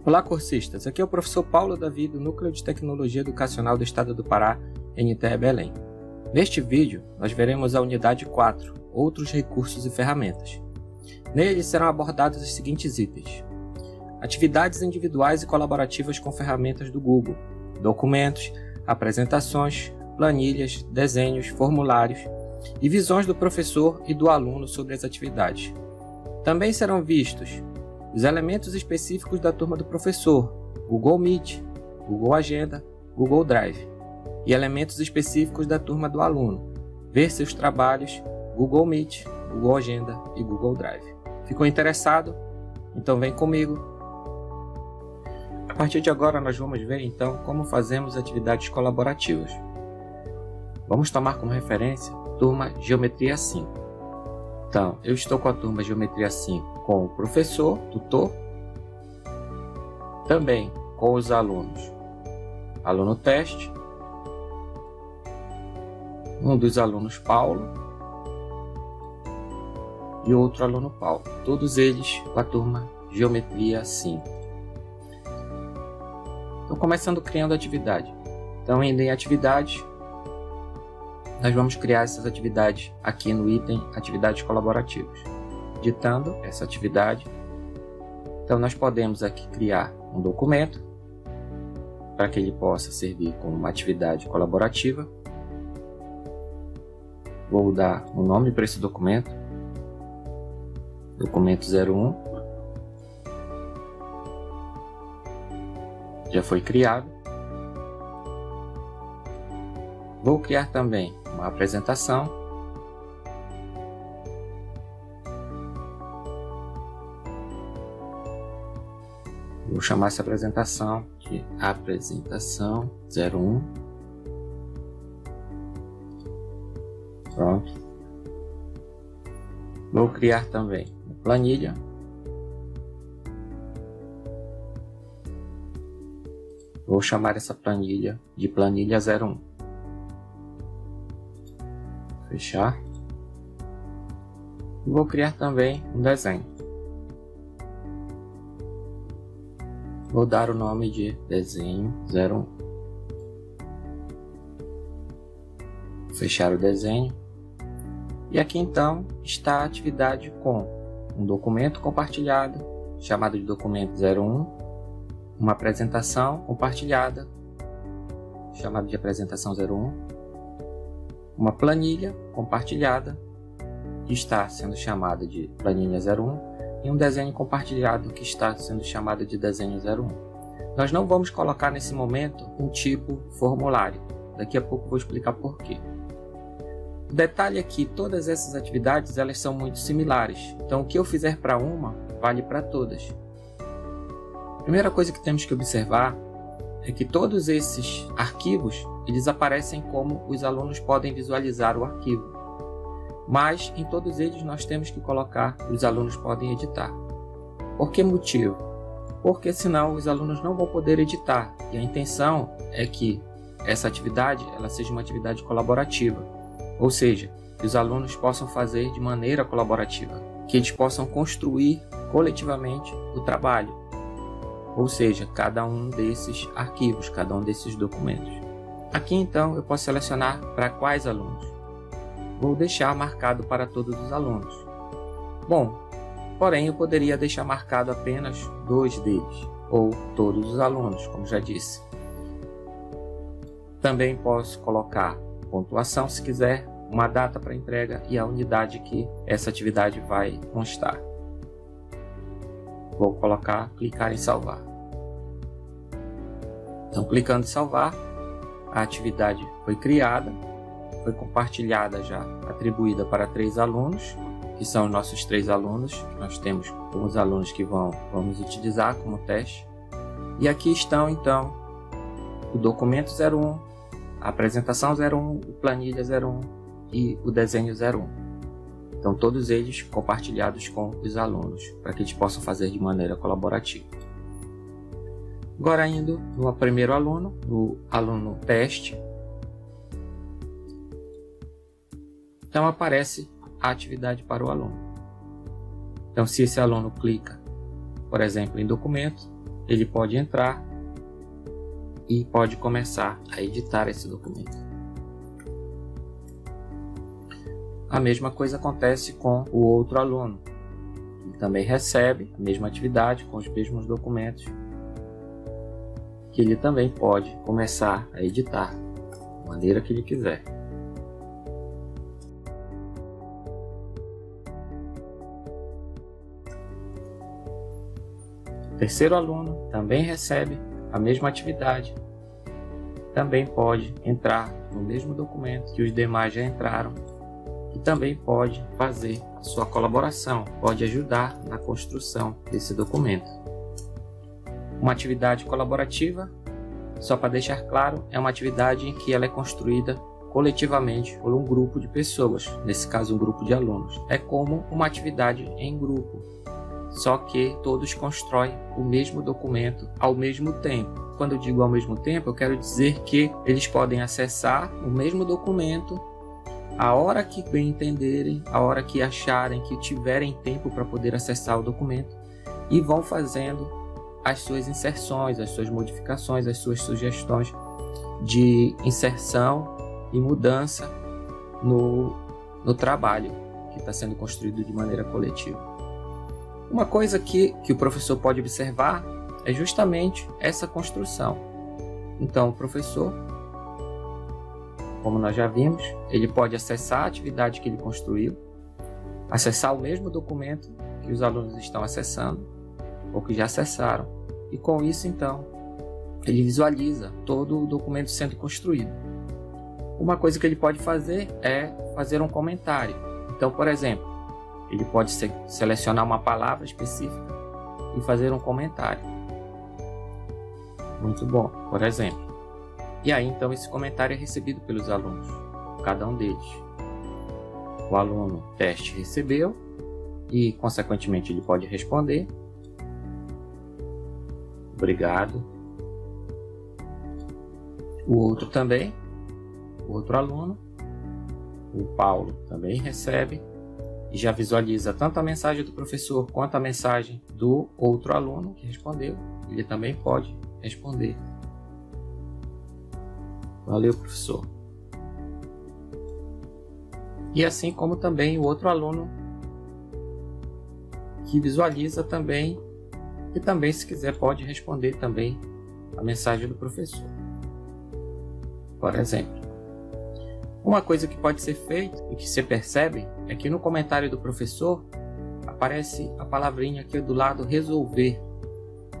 Olá, cursistas! Aqui é o professor Paulo Davi, do Núcleo de Tecnologia Educacional do Estado do Pará, NTE Belém. Neste vídeo, nós veremos a unidade 4, Outros recursos e ferramentas. Nele serão abordados os seguintes itens: atividades individuais e colaborativas com ferramentas do Google, documentos, apresentações, planilhas, desenhos, formulários e visões do professor e do aluno sobre as atividades. Também serão vistos os elementos específicos da turma do professor, Google Meet, Google Agenda, Google Drive, e elementos específicos da turma do aluno, ver seus trabalhos, Google Meet, Google Agenda e Google Drive. Ficou interessado? Então vem comigo. A partir de agora nós vamos ver então como fazemos atividades colaborativas. Vamos tomar como referência a turma Geometria 5. Então, eu estou com a turma Geometria 5 com o professor, tutor, também com os alunos, aluno teste, um dos alunos Paulo e outro aluno Paulo, todos eles com a turma Geometria 5. Então, começando criando atividade. Então, indo em atividade, nós vamos criar essas atividades aqui no item Atividades Colaborativas. Digitando essa atividade, então nós podemos aqui criar um documento para que ele possa servir como uma atividade colaborativa. Vou dar um nome para esse documento, documento 01. Já foi criado. Vou criar também uma apresentação. Vou chamar essa apresentação de apresentação 01. Pronto. Vou criar também uma planilha. Vou chamar essa planilha de planilha 01. Fechar. E vou criar também um desenho. Vou dar o nome de desenho 01. Fechar o desenho. E aqui então está a atividade com um documento compartilhado, chamado de documento 01, uma apresentação compartilhada, chamada de apresentação 01, uma planilha compartilhada, que está sendo chamada de planilha 01, e um desenho compartilhado, que está sendo chamado de desenho 01. Nós não vamos colocar nesse momento um tipo formulário. Daqui a pouco eu vou explicar por quê. O detalhe é que todas essas atividades elas são muito similares. Então o que eu fizer para uma, vale para todas. A primeira coisa que temos que observar é que todos esses arquivos eles aparecem como os alunos podem visualizar o arquivo. Mas em todos eles nós temos que colocar os alunos podem editar. Por que motivo? Porque senão os alunos não vão poder editar. E a intenção é que essa atividade ela seja uma atividade colaborativa. Ou seja, que os alunos possam fazer de maneira colaborativa. Que eles possam construir coletivamente o trabalho. Ou seja, cada um desses arquivos, cada um desses documentos. Aqui então eu posso selecionar para quais alunos. Vou deixar marcado para todos os alunos. Bom, porém eu poderia deixar marcado apenas 2 deles, ou todos os alunos, como já disse. Também posso colocar pontuação se quiser, uma data para entrega e a unidade que essa atividade vai constar. Vou clicar em salvar. Então, clicando em salvar, a atividade foi criada, foi compartilhada já, atribuída para 3 alunos, que são os nossos 3 alunos, que nós temos como os alunos que vamos utilizar como teste. E aqui estão então o documento 01, a apresentação 01, o planilha 01 e o desenho 01. Então todos eles compartilhados com os alunos, para que eles possam fazer de maneira colaborativa. Agora indo no primeiro aluno, no aluno teste. Então aparece a atividade para o aluno. Então se esse aluno clica, por exemplo, em documento, ele pode entrar e pode começar a editar esse documento. A mesma coisa acontece com o outro aluno. Ele também recebe a mesma atividade com os mesmos documentos, que ele também pode começar a editar da maneira que ele quiser. O terceiro aluno também recebe a mesma atividade, também pode entrar no mesmo documento que os demais já entraram e também pode fazer a sua colaboração, pode ajudar na construção desse documento. Uma atividade colaborativa, só para deixar claro, é uma atividade em que ela é construída coletivamente por um grupo de pessoas, nesse caso um grupo de alunos. É como uma atividade em grupo, só que todos constroem o mesmo documento ao mesmo tempo. Quando eu digo ao mesmo tempo, eu quero dizer que eles podem acessar o mesmo documento a hora que bem entenderem, a hora que acharem que tiverem tempo para poder acessar o documento, e vão fazendo as suas inserções, as suas modificações, as suas sugestões de inserção e mudança no trabalho que está sendo construído de maneira coletiva. Uma coisa que o professor pode observar é justamente essa construção. Então, o professor, como nós já vimos, ele pode acessar a atividade que ele construiu, acessar o mesmo documento que os alunos estão acessando, ou que já acessaram, e com isso, então, ele visualiza todo o documento sendo construído. Uma coisa que ele pode fazer é fazer um comentário. Então, por exemplo, ele pode selecionar uma palavra específica e fazer um comentário. Muito bom, por exemplo. E aí, então, esse comentário é recebido pelos alunos, cada um deles. O aluno teste recebeu e, consequentemente, ele pode responder. Obrigado. O outro também, o outro aluno, o Paulo, também recebe e já visualiza tanto a mensagem do professor quanto a mensagem do outro aluno que respondeu. Ele também pode responder. Valeu, professor. E assim como também o outro aluno que visualiza também, e também, se quiser, pode responder também a mensagem do professor. Por exemplo, uma coisa que pode ser feita e que se percebe é que no comentário do professor aparece a palavrinha aqui do lado resolver.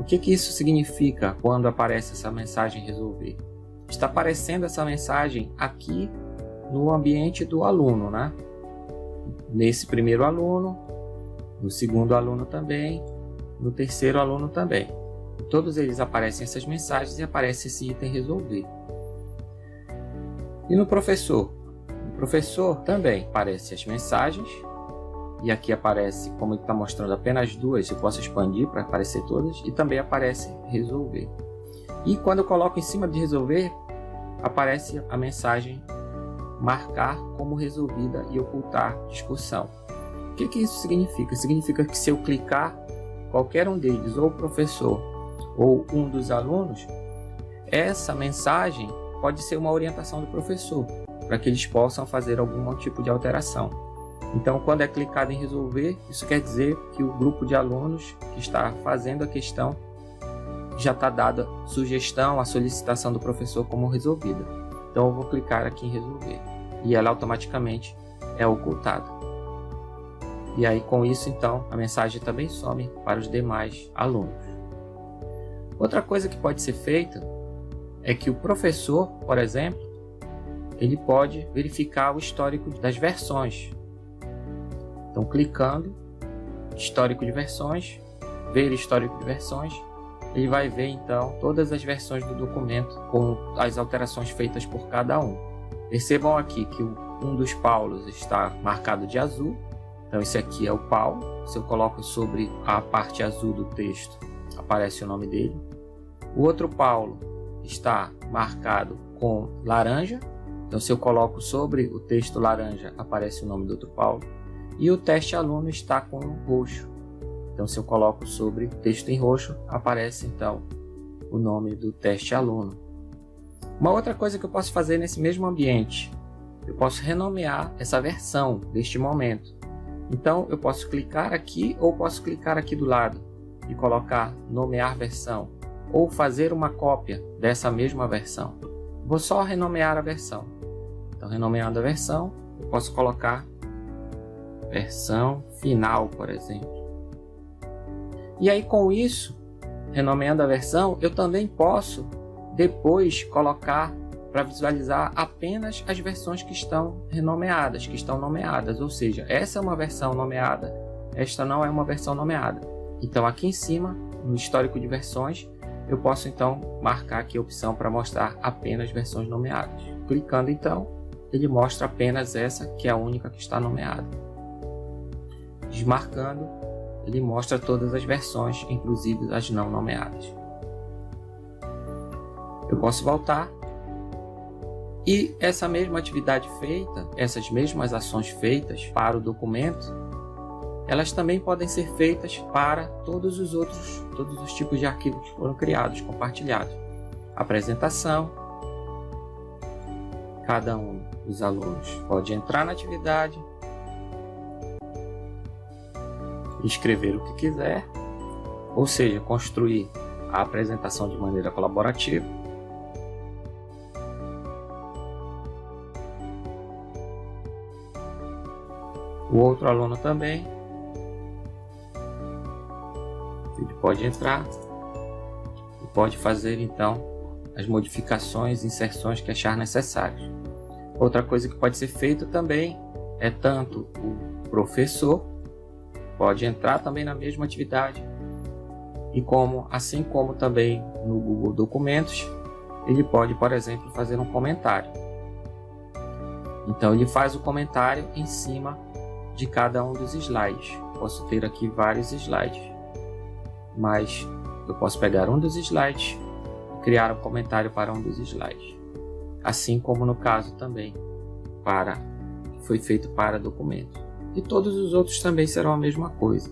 O que isso significa quando aparece essa mensagem resolver? Está aparecendo essa mensagem aqui no ambiente do aluno, né? Nesse primeiro aluno, no segundo aluno também, no terceiro aluno também. Todos eles aparecem essas mensagens e aparece esse item resolver. E no professor? No professor também aparecem as mensagens, e aqui aparece, como ele está mostrando apenas duas, eu posso expandir para aparecer todas, e também aparece resolver. E quando eu coloco em cima de resolver, aparece a mensagem marcar como resolvida e ocultar discussão. O que isso significa? Significa que se eu clicar qualquer um deles, ou o professor ou um dos alunos, essa mensagem pode ser uma orientação do professor, para que eles possam fazer algum tipo de alteração. Então, quando é clicado em resolver, isso quer dizer que o grupo de alunos que está fazendo a questão já está dada a sugestão, a solicitação do professor como resolvida. Então, eu vou clicar aqui em resolver e ela automaticamente é ocultada. E aí, com isso, então, a mensagem também some para os demais alunos. Outra coisa que pode ser feita é que o professor, por exemplo, ele pode verificar o histórico das versões. Então, clicando, histórico de versões, ver histórico de versões, ele vai ver, então, todas as versões do documento com as alterações feitas por cada um. Percebam aqui que um dos Paulos está marcado de azul. Então, esse aqui é o Paulo. Se eu coloco sobre a parte azul do texto, aparece o nome dele. O outro Paulo está marcado com laranja. Então, se eu coloco sobre o texto laranja, aparece o nome do outro Paulo. E o teste aluno está com roxo. Então, se eu coloco sobre texto em roxo, aparece então o nome do teste aluno. Uma outra coisa que eu posso fazer nesse mesmo ambiente, eu posso renomear essa versão deste momento. Então, eu posso clicar aqui ou posso clicar aqui do lado e colocar nomear versão ou fazer uma cópia dessa mesma versão. Vou só renomear a versão. Então, renomeando a versão, eu posso colocar versão final, por exemplo. E aí, com isso, renomeando a versão, eu também posso depois colocar para visualizar apenas as versões que estão renomeadas, que estão nomeadas. Ou seja, essa é uma versão nomeada, esta não é uma versão nomeada. Então, aqui em cima, no histórico de versões, eu posso então marcar aqui a opção para mostrar apenas versões nomeadas. Clicando então, ele mostra apenas essa, que é a única que está nomeada. Desmarcando, ele mostra todas as versões, inclusive as não nomeadas. Eu posso voltar e essa mesma atividade feita, essas mesmas ações feitas para o documento, elas também podem ser feitas para todos os tipos de arquivos que foram criados, compartilhados. Apresentação, cada um dos alunos pode entrar na atividade, escrever o que quiser, ou seja, construir a apresentação de maneira colaborativa. O outro aluno também, ele pode entrar e pode fazer então as modificações, inserções que achar necessárias. Outra coisa que pode ser feita também é tanto o professor pode entrar também na mesma atividade e assim como também no Google Documentos, ele pode, por exemplo, fazer um comentário. Então ele faz o comentário em cima de cada um dos slides. Posso ter aqui vários slides, mas eu posso pegar um dos slides e criar um comentário para um dos slides. Assim como no caso também foi feito para documentos. E todos os outros também serão a mesma coisa.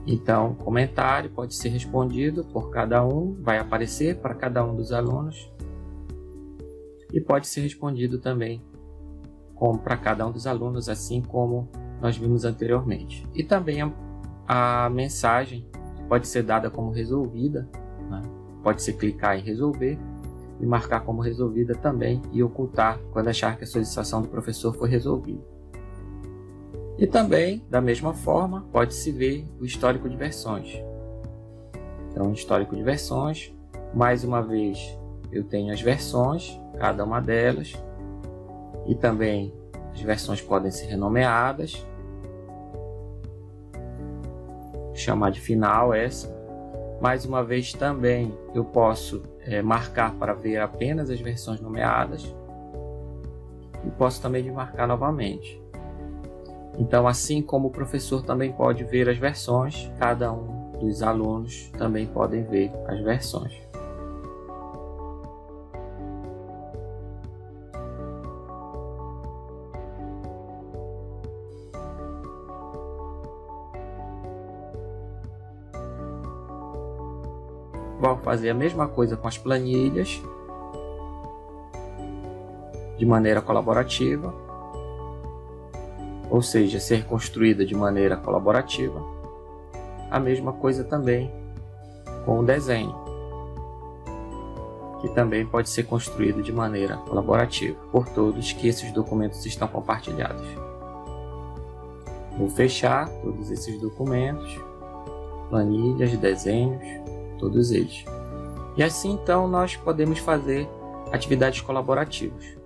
Então, comentário pode ser respondido por cada um, vai aparecer para cada um dos alunos e pode ser respondido também para cada um dos alunos, assim como nós vimos anteriormente. E também a mensagem pode ser dada como resolvida, né? Pode ser clicar em resolver e marcar como resolvida também e ocultar quando achar que a solicitação do professor foi resolvida. E também, da mesma forma, pode-se ver o histórico de versões. Então, histórico de versões, mais uma vez, eu tenho as versões, cada uma delas, e também as versões podem ser renomeadas. Vou chamar de final essa. Mais uma vez também eu posso marcar para ver apenas as versões nomeadas. E posso também marcar novamente. Então, assim como o professor também pode ver as versões, cada um dos alunos também podem ver as versões. Vou fazer a mesma coisa com as planilhas, de maneira colaborativa, ou seja, ser construída de maneira colaborativa. A mesma coisa também com o desenho, que também pode ser construído de maneira colaborativa por todos que esses documentos estão compartilhados. Vou fechar todos esses documentos, planilhas, desenhos, todos eles. E assim então nós podemos fazer atividades colaborativas.